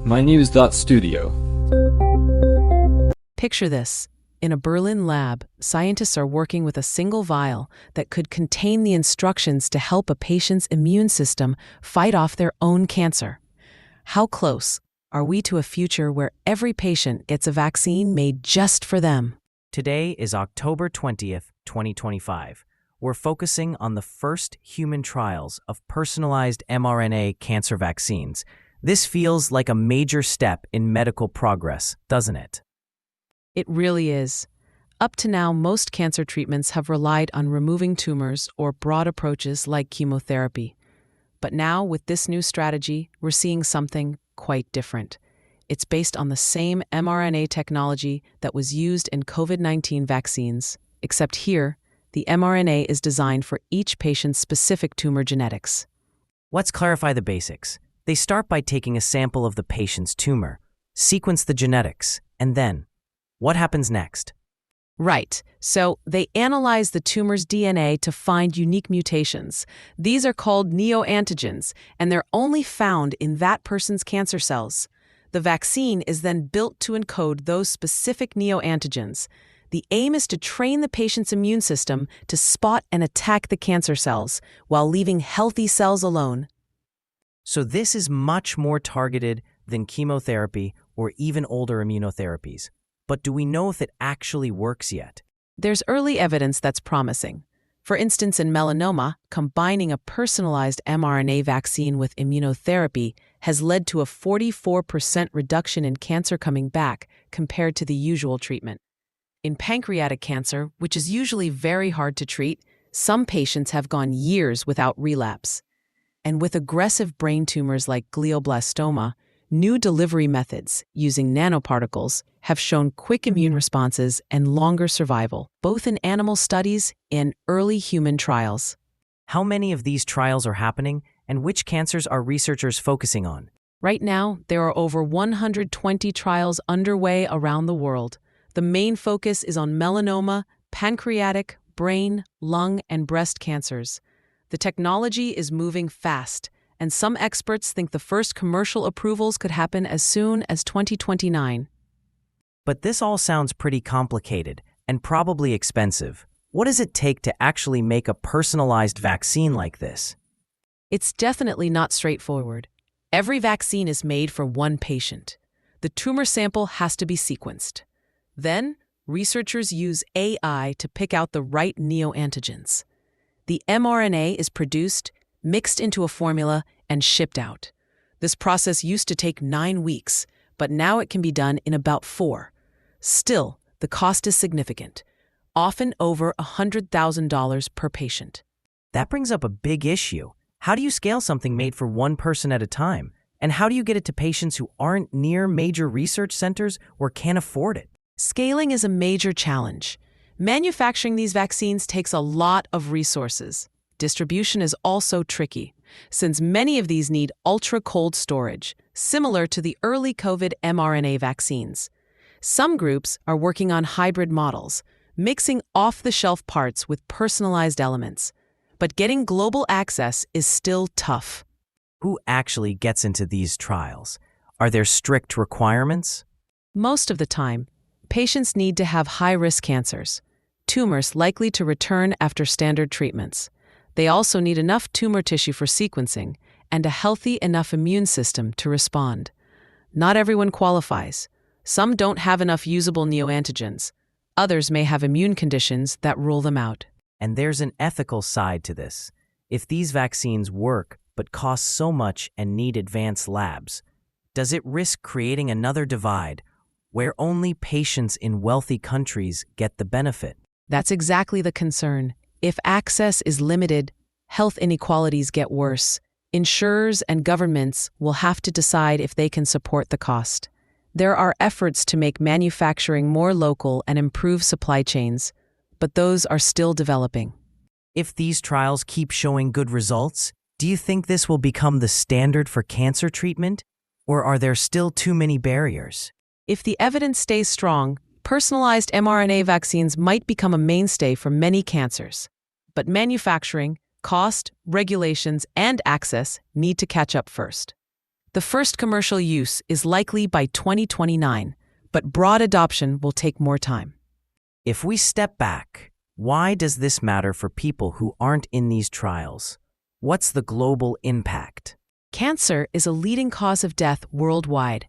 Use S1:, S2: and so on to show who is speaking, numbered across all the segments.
S1: mynews.studio.
S2: Picture this. In a Berlin lab, scientists are working with a single vial that could contain the instructions to help a patient's immune system fight off their own cancer. How close are we to a future where every patient gets a vaccine made just for them?
S3: Today is October 20th, 2025. We're focusing on the first human trials of personalized mRNA cancer vaccines. This feels like a major step in medical progress, doesn't it?
S2: It really is. Up to now, most cancer treatments have relied on removing tumors or broad approaches like chemotherapy. But now, with this new strategy, we're seeing something quite different. It's based on the same mRNA technology that was used in COVID-19 vaccines, except here, the mRNA is designed for each patient's specific tumor genetics.
S3: Let's clarify the basics. They start by taking a sample of the patient's tumor, sequence the genetics, and then, what happens next?
S2: Right. So they analyze the tumor's DNA to find unique mutations. These are called neoantigens, and they're only found in that person's cancer cells. The vaccine is then built to encode those specific neoantigens. The aim is to train the patient's immune system to spot and attack the cancer cells while leaving healthy cells alone.
S3: So this is much more targeted than chemotherapy or even older immunotherapies. But do we know if it actually works yet?
S2: There's early evidence that's promising. For instance, in melanoma, combining a personalized mRNA vaccine with immunotherapy has led to a 44% reduction in cancer coming back compared to the usual treatment. In pancreatic cancer, which is usually very hard to treat, some patients have gone years without relapse. And with aggressive brain tumors like glioblastoma, new delivery methods using nanoparticles have shown quick immune responses and longer survival, both in animal studies and early human trials.
S3: How many of these trials are happening, and which cancers are researchers focusing on?
S2: Right now, there are over 120 trials underway around the world. The main focus is on melanoma, pancreatic, brain, lung, and breast cancers. The technology is moving fast, and some experts think the first commercial approvals could happen as soon as 2029.
S3: But this all sounds pretty complicated and probably expensive. What does it take to actually make a personalized vaccine like this?
S2: It's definitely not straightforward. Every vaccine is made for one patient. The tumor sample has to be sequenced. Then, researchers use AI to pick out the right neoantigens. The mRNA is produced, mixed into a formula, and shipped out. This process used to take 9 weeks, but now it can be done in about 4. Still, the cost is significant, often over $100,000 per patient.
S3: That brings up a big issue. How do you scale something made for one person at a time? And how do you get it to patients who aren't near major research centers or can't afford it?
S2: Scaling is a major challenge. Manufacturing these vaccines takes a lot of resources. Distribution is also tricky, since many of these need ultra-cold storage, similar to the early COVID mRNA vaccines. Some groups are working on hybrid models, mixing off-the-shelf parts with personalized elements. But getting global access is still tough.
S3: Who actually gets into these trials? Are there strict requirements?
S2: Most of the time, patients need to have high-risk cancers, tumors likely to return after standard treatments. They also need enough tumor tissue for sequencing and a healthy enough immune system to respond. Not everyone qualifies. Some don't have enough usable neoantigens. Others may have immune conditions that rule them out.
S3: And there's an ethical side to this. If these vaccines work but cost so much and need advanced labs, does it risk creating another divide where only patients in wealthy countries get the benefit?
S2: That's exactly the concern. If access is limited, health inequalities get worse. Insurers and governments will have to decide if they can support the cost. There are efforts to make manufacturing more local and improve supply chains, but those are still developing.
S3: If these trials keep showing good results, do you think this will become the standard for cancer treatment, or are there still too many barriers?
S2: If the evidence stays strong, personalized mRNA vaccines might become a mainstay for many cancers. But manufacturing, cost, regulations, and access need to catch up first. The first commercial use is likely by 2029, but broad adoption will take more time.
S3: If we step back, why does this matter for people who aren't in these trials? What's the global impact?
S2: Cancer is a leading cause of death worldwide.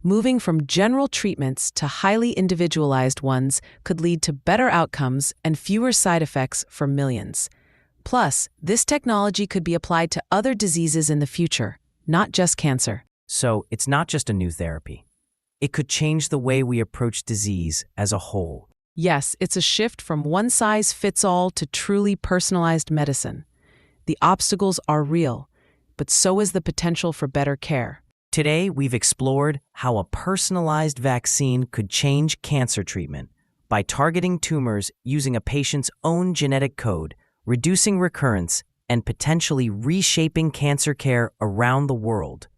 S2: Moving from general treatments to highly individualized ones could lead to better outcomes and fewer side effects for millions. Plus, this technology could be applied to other diseases in the future, not just cancer.
S3: So it's not just a new therapy. It could change the way we approach disease as a whole.
S2: Yes, it's a shift from one-size-fits-all to truly personalized medicine. The obstacles are real, but so is the potential for better care.
S3: Today, we've explored how a personalized vaccine could change cancer treatment by targeting tumors using a patient's own genetic code, reducing recurrence, and potentially reshaping cancer care around the world.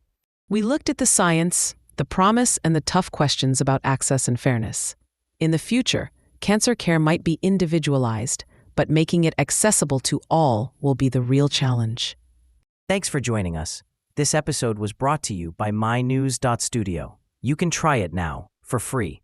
S2: We looked at the science, the promise, and the tough questions about access and fairness. In the future, cancer care might be individualized, but making it accessible to all will be the real challenge.
S3: Thanks for joining us. This episode was brought to you by mynews.studio. You can try it now, for free.